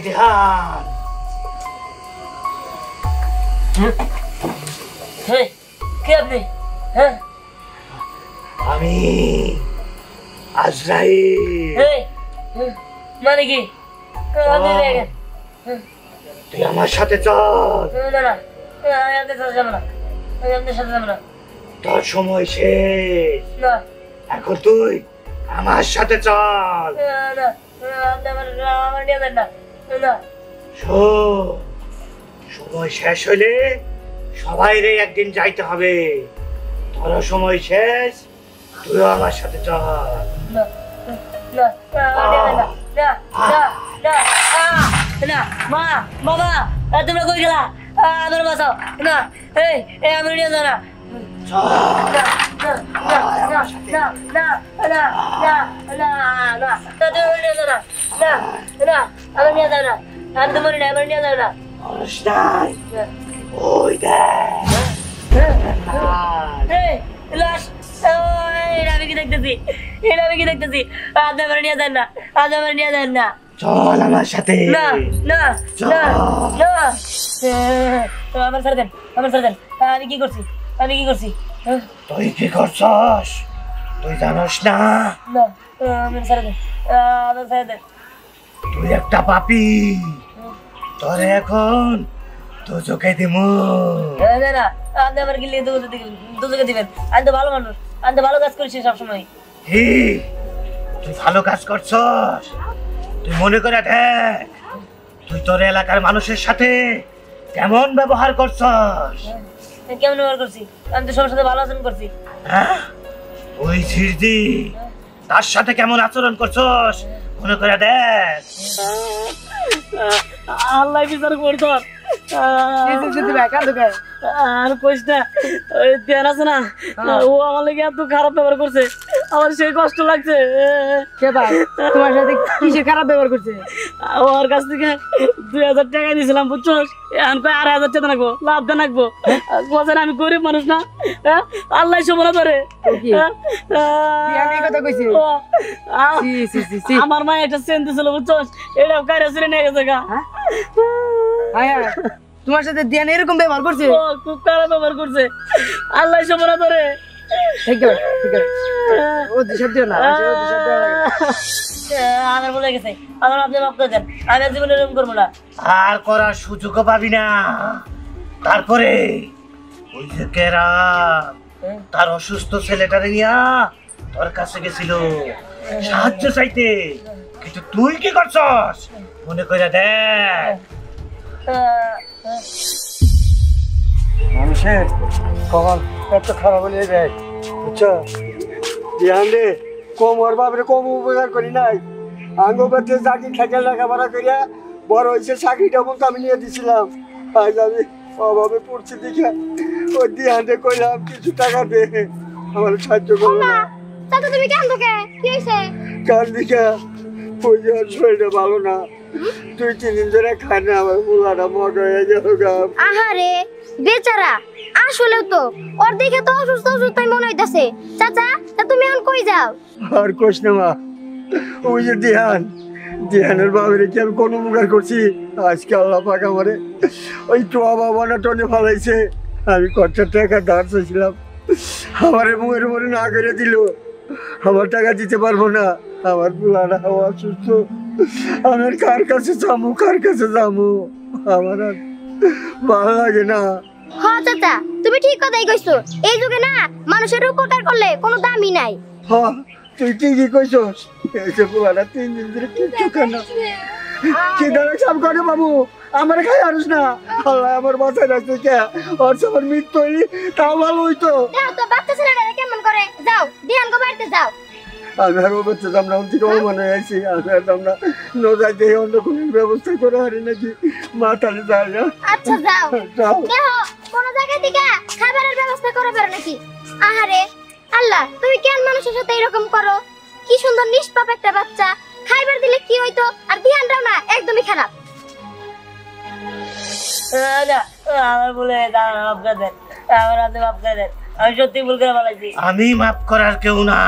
ধ্যান। কে আপনি? হ্যাঁ আমি আজরাইল। মানে কি? তুই আমার সাথে চল। না না, আমি আপনার সাথে যাবো না, আমি আপনার সাথে যাবো না। তোর সময় শেষ। না এখন তুই আমার সাথে চল। না, আপনি আমার নিয়ে যান না। না শোন, সময় শেষ হইলে সবাইরে একদিন যাইতে হবে। তোর সময় শেষ, তুইও আমার সাথে চল। না না, না মা, বাবা, তোমরা কই গেলা? আমার বাঁচাও না। এই আমি নিয়ে যাও না। আমি তোমার আমার নিয়ে যাও না। ওই লাশ, আমি কি দেখতেছি? আমি কি দেখতেছি? আপনি আমার নিয়ে যান না, আপনি আমার নিয়ে যান না। চল আমার সাথে। না না না না, আমার ছেড়ে দেন, আমার ছেড়ে দেন। আমি কি করছি? আমি কি করছি? তুই কি করছস তুই জানোস না? না, আমার ছেড়ে দেন, আমার ছেড়ে দেন। তুই একটা পাপী, তোরে এখন দুজকে দিমু। না না, আপনি আমার গিলে দুজকে দিবেন। আমি তো ভালো মানুষ, আমি তো ভালো কাজ করছি সবসময়। কি তুই ভালো কাজ করছস? তুই মনে করে দেখ, তুই তোর এলাকার মানুষের সাথে কেমন ব্যবহার করছস। কেমন ব্যবহার করছি? আমি তো সবার সাথে ভালো আচরণ করছি। হ্যাঁ, ওই ঝিরদি তার সাথে কেমন আচরণ করছস মনে করে দেখ। আল্লাহ বিচার করতো। আর কইস না, ওই ধ্যান আছে না, ও আমার লেগে এত খারাপ ব্যবহার করছে, আমার সেই কষ্ট লাগছে। কে ভাই তোমার সাথে কিসের খারাপ ব্যবহার করছে? ওর কাছ থেকে 2000 টাকা দিয়েছিলাম, বুঝছো? এখন কয় 2500 টাকা নাকবো, লাভ দেন নাকবো। বলছেন আমি গরিব মানুষ না, আল্লাহ সমনা করে। আমার মা একটা চেন দিছিল, বুঝছো? এটাও কারে ছেড়ে নিয়ে গেছে গা। তোমার সাথে ধ্যান এরকম ব্যবহার করছে? খুব খারাপ ব্যবহার করছে, আল্লাহ সমনা করে। আমার বলে গেছে, আমার আপনি মাফ করে দেন, আমি আর জীবনে এরকম করবো না। আর করার সুযোগও পাবি না। তারপরে ওই যে কেরা তার অসুস্থ ছেলেটারে নিয়া তোর কাছে গেছিল সাহায্য চাইতে, কিন্তু তুই কি করছস মনে করে দেখ। মানুষের কখন এত খারাপ হয়ে যায়, বুঝছো? ধ্যান রে, কম ওর বাপরে কম উপকার করি নাই। আঙ্গ বাচ্চা চাকরি খেটে লেখাপড়া করিয়া বড় হয়েছে, চাকরিটা বলতে আমি নিয়ে দিছিলাম। আজ আমি অভাবে পড়ছি দেখে ওই ধ্যানরে কইলাম কিছু টাকা দে, আমার সাহায্য করলো না। তুমি কেন তোকে কি হয়েছে? কার দিকে ওই যে শরীরটা ভালো না, 2-3 দিন ধরে খায় না, আমার মুলাটা মোটা হয়ে গেল। আহারে বেচারা, আসলেও তো ওর দেখে তো অসুস্থ অসুস্থই মনে হইতাছে। চাচা, তা তুমি এখন কই যাও? আর কোশ না মা, ওই যে ধ্যানের বাবারে কি আমি কোনো উপকার করছি? আজকে আল্লাহ পাক আমারে ওই টোয়া বাবানা টনে ফেলাইছে। আমি কচ্ছার টাকা ধার চাইছিলাম, আমারে মুখের মরে না করে দিল। আমার টাকা দিতে পারবো না, আমার পুলানা অসুস্থ, আমার কার কাছে যাবো? আমার আর ভালো লাগে না। হ্যাঁ চাচা, তুমি ঠিক কথাই কইছো। এই যুগে না মানুষের উপকার করলে কোনো দামই নাই। হ্যাঁ, তুই ঠিকই কইছস। এসে পুলানা 3 দিন ধরে কিচ্ছু খায় না। কি দাঁড়া সব করে বাবু, আমার খাই আরস না। আল্লাহ আমার বাসায় রাখছে কে? ওর সবার মৃত্যু হইলি তাও ভালো হইতো। যাও তো, বাচ্চা ছেলেটা কেমন করে? যাও, দিয়ান গো বাড়িতে যাও। আমি আর ও বাচ্চা আমরা অন্তিক মনে আছি, আমি আর আমরা নজাইতে অন্য কোনো ব্যবস্থা করে হারি নাকি। মা তাহলে যাই না? আচ্ছা যাও। দেখো কোন জায়গা থেকে খাবারের ব্যবস্থা করে পারো নাকি? আহারে আল্লাহ, তুমি কেন মানুষের সাথে এরকম করো? কি সুন্দর নিষ্পাপ একটা বাচ্চা, খাইবার দিলে কি হইতো? আর ধ্যানটাও না একদমই খারাপ। আমার বলে মাফ করে দেন, আমার হাতে মাফ করে দেন, আমি সত্যি ভুল করে বলেছি। আমি মাফ করার কেউ না,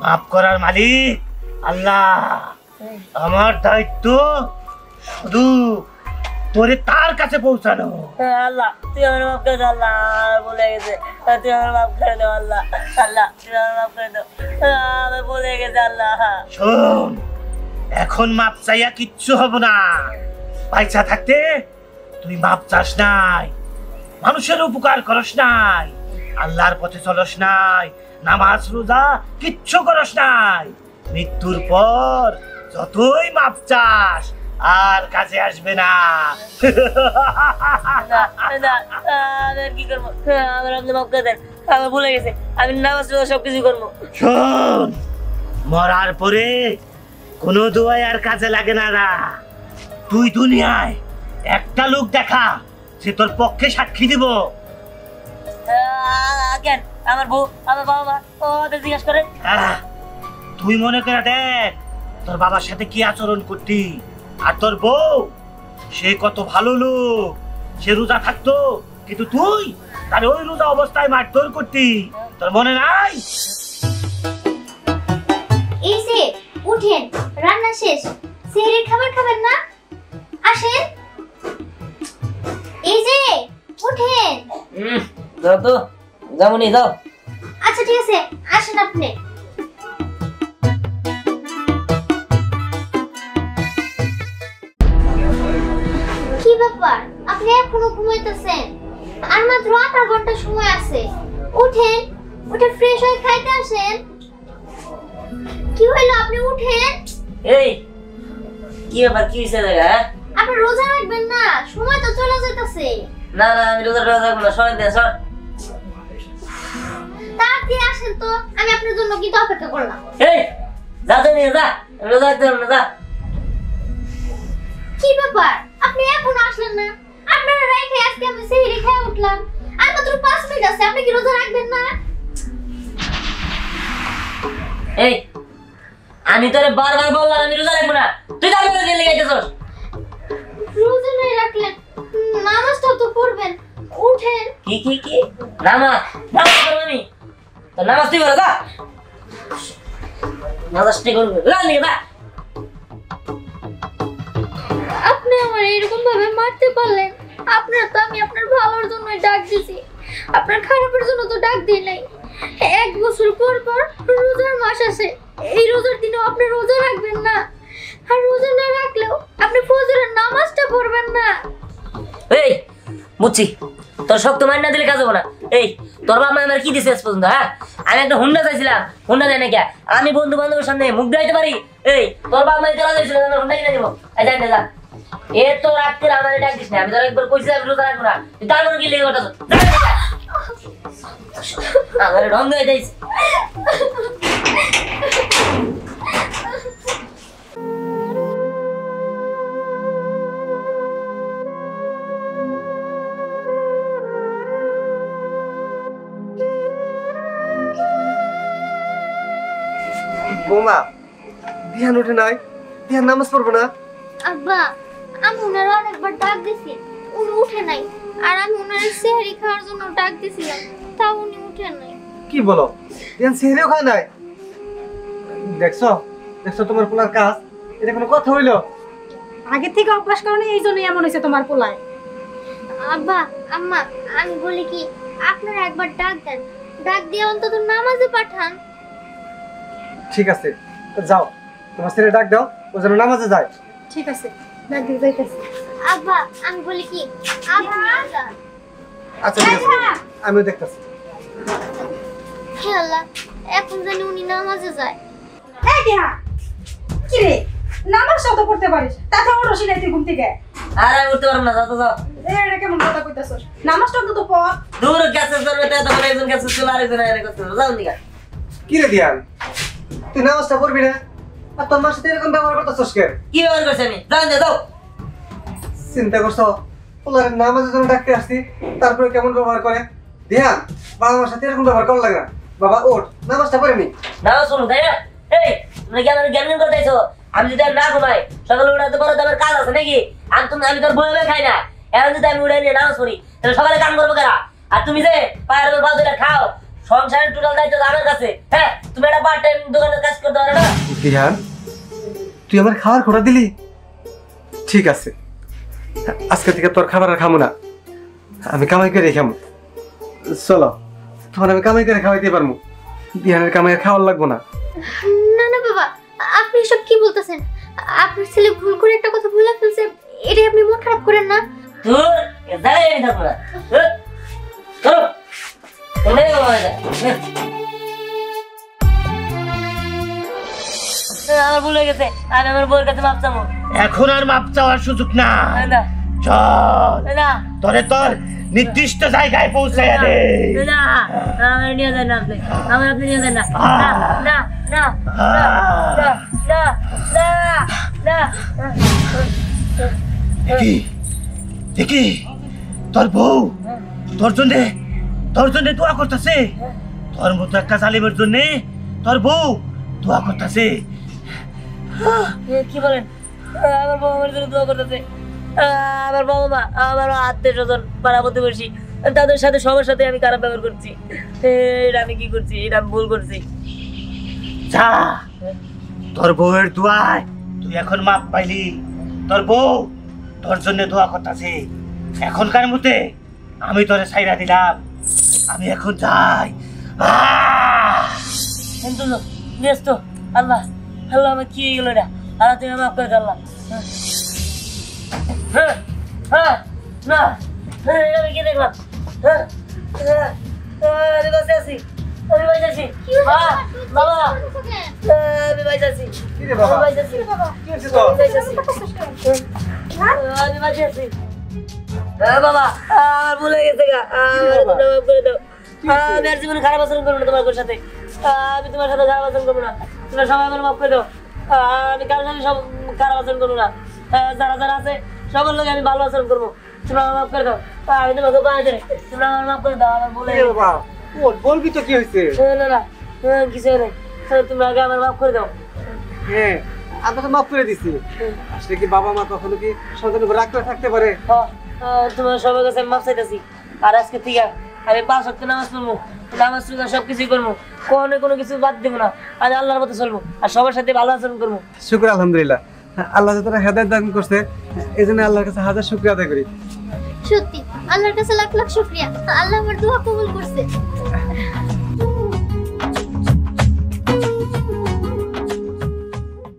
মাফ করার মালিক আল্লাহ। আমার দায়িত্ব শুধু তোরে তার কাছে পৌঁছানো। আল্লাহ তুই আমার মাফ করে দে আল্লাহ, ভুলে গেছে, তুই আমার মাফ করে দে আল্লাহ, আল্লাহ তুই আমার মাফ করে দে, আমি ভুলে গেছে আল্লাহ। শোন, এখন মাপ চাইয়া কিচ্ছু হব না। পয়সা থাকতে তুই মাপ চাস নাই, মানুষের উপকার করস নাই, আল্লাহর পথে চলস নাই, নামাজ রোজা কিচ্ছু করস নাই। মৃত্যুর পর যতই মাপ চাস আর কাজে আসবে না। আমি কি করবো, আমার আপনি মাফ করে দেন, আমি ভুলে গেছি, আমি নামাজ রোজা সবকিছু করবো। শোন, মরার পরে কোনো দোয়াই আর কাজে লাগে না রা। তুই দুনিয়ায় একটা লোক দেখা, সে তোর পক্ষে সাক্ষী দিব। কেন আমার বউ আমার বাবা মা ওদের জিজ্ঞাসা করে? তুই মনে করে দেখ তোর বাবার সাথে কি আচরণ করতি, আর তোর বউ সে কত ভালো লোক, সে রোজা থাকতো, কিন্তু তুই তার ওই রোজা অবস্থায় মারধর করতি, তোর মনে নাই? এই যে উঠেন, রান্না শেষ, সেহরির খাবার খাবেন না? আসেন, এই যে উঠেন। যাও তো, যাবনি যাও। আচ্ছা ঠিক আছে, আসেন আপনি। কি ব্যাপার, আপনি এখনো ঘুমাইতেছেন? আর মাত্র 8 ঘন্টা সময় আছে। উঠেন, উঠে ফ্রেশ হয়ে খাইতে আসেন। কি হইলো, আপনি উঠেন। এই কি ব্যাপার, কি হয়েছে দেখা? আপনি রোজা রাখবেন না, সময় তো চলে যাইতেছে। না না, আমি রোজা রাখবো না, সরে দে সর। তাড়াতাড়ি আসেন তো, আমি আপনার জন্য কিন্তু অপেক্ষা করলাম। এই যা তো নিয়ে যা, রোজা রাখতে পারবো না, যা। কি ব্যাপার, আপনি এখনো আসলেন না? আপনারা রাইখে আজকে আমি সেহরি খেয়ে উঠলাম, আর মাত্র 5 মিনিট আছে, আপনি কি রোজা রাখবেন না? এই আমি তোরে বারবার বললাম আমি রোজা রাখবো না, তুই তারপরে জেলে গাইতেছস। রোজা নাই রাখলেন, নামাজটা তো পড়বেন। উঠেন। কি কি কি নামাজ, নামাজ পড়বো আমি? তো নামাজ তুই পড়া, যা নামাজ ঠিক করবি, যা নিয়ে যা। আপনি আমার এরকম ভাবে মারতে পারলেন? আপনার তো আমি আপনার ভালোর জন্যই ডাক দিছি, আপনার খারাপের জন্য তো ডাক দিই নাই। 1 বছর পর পর রোজার মাস আসে, এই রোজার দিনেও আপনি রোজা রাখবেন না, আর রোজা না রাখলেও আপনি ফজরের নামাজটা পড়বেন না। এই বুঝছি, তোর শক্ত মার না দিলে কাজ হবো না। এই তোর বাবা আমার কি দিছে আজ পর্যন্ত? হ্যাঁ, আমি একটা হুন্ডা চাইছিলাম, হুন্ডা দেয় না কে? আমি বন্ধু বান্ধবের সামনে মুখ দেখাইতে পারি? এই তোর বাবা মাই তোরা চাইছিল, আমার হুন্ডা কিনে দেবো। যা যা, এ তো রাখতে আমার ডাক দিস না, আমি তোর একবার কইছি আমি রোজা রাখবো না, তুই তারপরে কি লেগে ওঠা? আমার ঢং হয়ে যাইছে। বৌমা, ধ্যান উঠে নাই, ধ্যান নামাজ পড়বো না? আব্বা, আমি ওনারা অনেকবার ডাক দিছি, উনি উঠে নাই, আর আমি ওনার সেহরি খাওয়ার জন্য ডাক দিছিলাম, তাও উনি উঠে নাই। কি বলো, ধ্যান সেহরিও খায় নাই? দেখছো দেখছো তোমার পোলার কাজ, এটা কোনো কথা হইলো? আগে থেকে অভ্যাস করো না, এই জন্যই এমন হয়েছে তোমার পোলায়। আব্বা আম্মা, আমি বলি কি, আপনারা একবার ডাক দেন, ডাক দিয়ে অন্তত নামাজে পাঠান। ঠিক আছে, তো যাও, তোমার ছেলে ডাক দাও, ও যেন নামাজে যায়। ঠিক আছে, ডাক দিয়ে যাইতেছি। আব্বা, আমি বলি কি, আব্বা আচ্ছা ঠিক আছে, আমিও দেখতেছি। হে আল্লাহ, এখন জানি উনি নামাজে যায়। এই দেহা, কি রে, নামাজটা তো পড়তে পারিস, তাতে ওর রশি নাই তুই ঘুম থেকে? আর আমি উঠতে পারবো না, যাও তো যাও। এটা কেমন কথা কইতাছস? নামাজটা তো পড়। দূর গ্যাসে ধরবে, তখন একজন গ্যাসে চলে আরেকজন এনে করতে হবে, যাও নিকা। কি রে ধ্যান, তুই নামাজটা পড়বি না, আর তোর মার সাথে এরকম ব্যবহার করতেছস কেন? কি ব্যবহার করছি আমি? যাও যাও। চিন্তা করছো পোলার নামাজের জন্য ডাকতে আসছি, তারপরে কেমন ব্যবহার করে? ধ্যান, বাবা মার সাথে এরকম ব্যবহার করা লাগে না। বাবা ওঠ, নামাজটা পড়ে নি। নাও শুনো, তাই না? এই তুমি কি আমার জ্ঞান করতেছো? আমি যদি না ঘুমাই, সকালে উঠাতে পারো, তোমার কাজ আছে নাকি? আমি তোর বই খাই না, এখন যদি আমি উঠে নিয়ে নামাজ পড়ি, তাহলে সকালে কাম করবো কারা? আর তুমি যে পায়ের উপর বাদুরা খাও, সংসারের টোটাল দায়িত্ব আমার কাছে। হ্যাঁ, তুমি একটা পার্ট টাইম দোকানের কাজ করতে পারো না? ধ্যান, তুই আমার খাওয়ার খোটা দিলি? ঠিক আছে, আজকে থেকে তোর খাবার আর খামো না, আমি কামাই করে খামো। চলো, তোমার আমি কামাই করে খাওয়াইতে পারবো, দিহানের কামাই আর খাওয়ার লাগবো না। না না বাবা, আপনি এসব কি বলতেছেন? আপনার ছেলে ভুল করে একটা কথা বলে ফেলছে, এটাই আপনি মন খারাপ করেন না। তোর দাঁড়াই আমি থাকবো না। চলো তোমরা আমার ভুল হয়ে গেছে, আমি আমার বউয়ের কাছে মাপ চাবো। এখন আর মাপ চাওয়ার সুযোগ না। না চল, না তোরে তোর নির্দিষ্ট জায়গায় পৌঁছাইয়া দে। না, আমার নিয়ে যান না আপনি, আমার আপনি নিয়ে যান না। না না না না না না না। দেখি দেখি তোর বউ তোর জন্য দোয়া করতেছে। তোর মতো একটা জালিমের জন্য তোর বউ দোয়া করতেছে। কি বলেন? আমার বাবা আমার জন্য দোয়া করতেছে। আমার বাবা মা, আমার আত্মীয় স্বজন, পাড়া প্রতিবেশী, তাদের সাথে সবার সাথে আমি খারাপ ব্যবহার করছি। এটা আমি কি করছি? এটা আমি ভুল করছি। যা, তোর বউয়ের দোয়ায় তুই এখন মাপ পাইলি। তোর বউ তোর জন্য দোয়া করতেছে। এখনকার মতে আমি তোরে ছাইরা দিলাম, আমি এখন যাই। কিন্তু ব্যস্ত আল্লাহ, আল্লাহ আমার কি হয়ে গেল এটা? আল্লাহ তুমি মাফ করে দাও আল্লাহ। না, আমি কি দেখলাম? আমি বাঁচে আছি, আমি বাঁচে আছি। বাবা, আমি বাঁচে আছি, কি রে বাবা? আমি বাঁচে আছি, কি হয়েছে তোর? আমি বাঁচে আছি, আমি বাঁচে আছি। বাবা, আমার ভুল হয়ে গেছে গা, আমার তোমরা মাফ করে দাও। আমি আর জীবনে খারাপ আচরণ করবো না তোমার সাথে। আমি তোমার সাথে খারাপ আচরণ করবো না, তোমরা সবাই আমার মাফ করে দাও। আমি কারোর সাথে সব খারাপ আচরণ করবো না। যারা যারা আছে সবার লোক আমি ভালো আচরণ করবো। তোমরা আমার মাফ করে দাও। আমি তোমাকে পায়ে ধরে তোমরা আমার মাফ করে দাও। আমার বলে কি রে বাবা? বলবি তো কি হয়েছে? না না কিছু নেই, তোমরা আগে আমার মাফ করে দাও। হ্যাঁ, আমরা তো মাফ করে দিছি। আসলে কি বাবা মা কখনো কি সন্তানের উপর রাগ করে থাকতে পারে? তোমার সবার কাছে আমি মাফ চাইতেছি। আর আজকে থেকে আমি 5 ওয়াক্ত নামাজ পড়বো, নামাজ রোজা সবকিছুই করবো, কোনো কিছু বাদ দেবো না। আমি আল্লাহর মতো চলবো আর সবার সাথে ভালো আচরণ করবো। শুকর আলহামদুলিল্লাহ, আল্লাহ যাতে হেদায়েত দান করছে, এই জন্য আল্লাহর কাছে হাজার শুকরিয়া আদায় করি। সত্যি আল্লাহর কাছে লাখ লাখ শুকরিয়া, আল্লাহ আমার দোয়া কবুল করছে।